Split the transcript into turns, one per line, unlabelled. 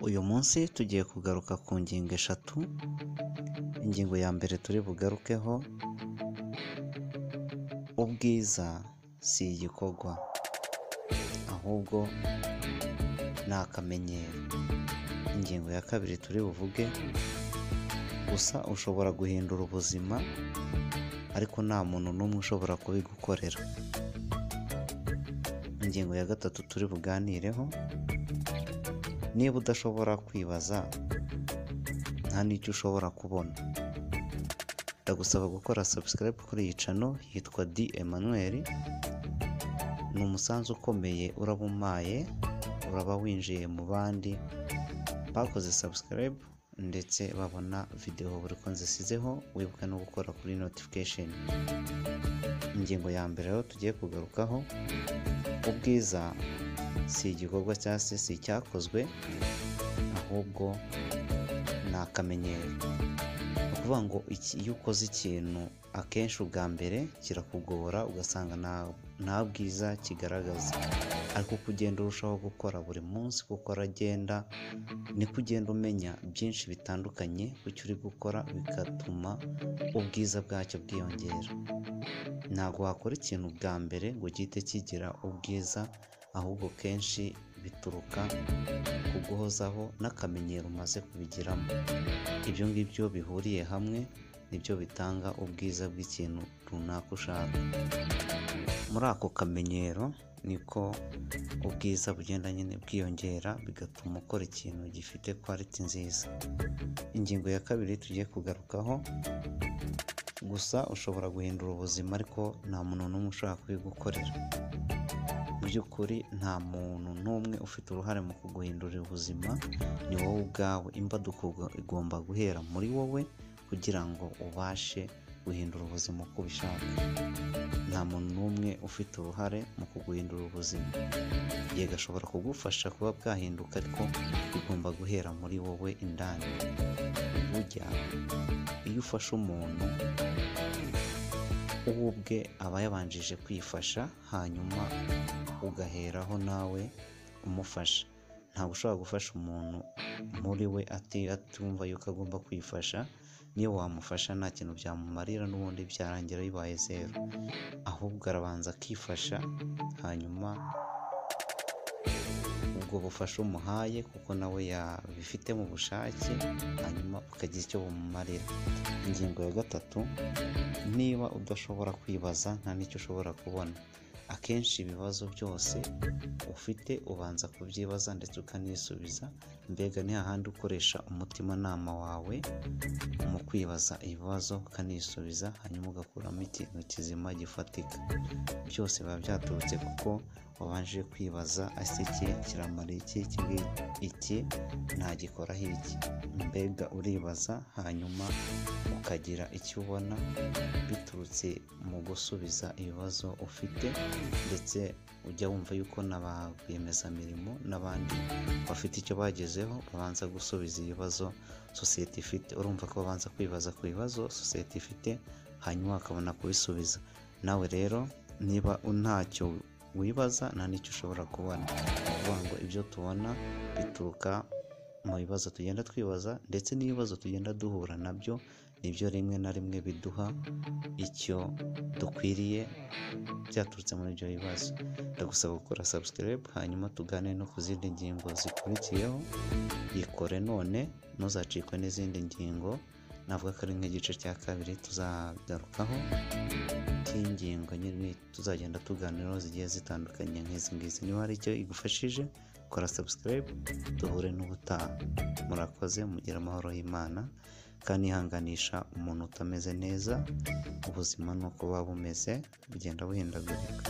Uyu munsi tugiye kugaruka ku ngingo eshatu. Ingingo ya mbere turi bugarukeho, ubwiza si igikorwa ahubwo ni akamenyero. Ingingo ya kabiri turi buvuge, gusa ushobora guhindura ubuzima ariko nta muntu n'umwe ushobora kubigukorera. Ingingo ya gatatu turi buganireho, niba udashobora kwibaza nta n'icyo ushobora kubona. Ndagusaba gukora subscribe kuri iyi channel, yitwa D Emmanuel. Ni umusanzu ukomeye uraba umpaye, uraba winjiye mu bandi bakoze subscribe ndetse babona video buri ko nzisizeho. Wibuka no gukora kuri notification. Ingingo ya mbere rero tugiye kugarukaho, ubwiza si igikorwa cyangwa se si icyakozwe ahubwo ni akamenyero. Ni ukuvuga ngo iyo ukoze ikintu akenshi ubwa mbere kirakugora, ugasanga nta bwiza kigaragaza, ariko uko ugenda urushaho gukora buri munsi, kuko uragenda niko ugenda umenya byinshi bitandukanye ku cyo uri gukora, bigatuma ubwiza bwacyo bwiyongera. Ntabwo wakora ikintu bwa mbere ngo gihite kigira ubwiza, ahubwo kenshi bituruka ku guhozaho n'akamenyero umaze kubigiramo. Ibyo ngibyo bihuriye hamwe nibyo bitanga ubwiza bw'ikintu runaka ushaka. Muri ako kamenyero niko ubwiza bugenda nyine bwiyongera, bigatuma ukora ikintu gifite quality nziza. Ingingo ya kabiri tugiye kugarukaho, gusa ushobora guhindura ubuzima ariko nta muntu n'umwe ushobora kubigukorera. Mu by'ukuri nta muntu n'umwe ufite uruhare mu kuguhindurira ubuzima, ni wowe ubwawe. Imbaduko igomba guhera muri wowe kugira ngo ubashe guhindura ubuzima uko ubishaka. Nta muntu n'umwe ufite uruhare mu kuguhindura ubuzima. Yego ashobora kugufasha kuba bwahinduka, ariko bigomba guhera muri wowe indani. Burya iyo ufashe umuntu, uwo ubwe aba yabanjije kwifasha, hanyuma ugaheraho nawe umufasha. Ntabwo ushobora gufasha umuntu muri we atumva yuko agomba kwifasha. Niyo wamufasha nta kintu byamumarira, n'ubundi byarangira bibaye zero. Ahubwo arabanza akifasha, hanyuma ubwo bufasha umuhaye kuko nawe yabifite mu bushake, hanyuma ukagira icyo bumumarira. Ingingo ya gatatu, niba udashobora kwibaza nta n'icyo ushobora kubona. Akenshi ibibazo byose ufite ubanza kubyibaza ndetse ukanisubiza. Mbega ni hahandi ukoresha umutimanama wawe mu kwibaza ibibazo ukanisubiza, hanyuma ugakuramo ikintu kizima gifatika. Byose biba byaturutse kuko wabanje kwibaza, ese iki kiramara iki, iki ntagikoraho iki. Mbega uribaza hanyuma ukagira icyo ubona biturutse mu gusubiza ibibazo ufite. Ndetse ujya wumva yuko na ba rwiyemezamirimo n'abandi bafite icyo bagezeho babanza gusubiza ibibazo sosiyete ifite. Urumva ko babanza kwibaza ku bibazo sosiyete ifite, hanyuma bakabona kubisubiza. Nawe rero niba ntacyo wibaza nta n'icyo ushobora kubona. Ni ukuvuga ngo ibyo tubona bituruka mu bibazo tugenda twibaza, ndetse n'ibibazo tugenda duhura nabyo nibyo rimwe na rimwe biduha icyo dukwiriye byaturutse muri ibyo bibazo. Ndagusaba gukora subscribe, hanyuma tugane no ku zindi ngingo zikurikiyeho. Yikore none ntuzacikwe n'izindi ngingo. Navuga ko ari nk'igice cya kabiri tuzagarukaho cy'ingingo nyine tuzagenda tuganiraho zigiye zitandukanye nk'izi ngizi. Niba hari icyo igufashije, kora subscribe, duhure n'ubutaha. Murakoze, mugire amahoro y'Imana, kandi ihanganisha umuntu utameze neza. Ubuzima nuko buba bumeze, bugenda buhindagurika.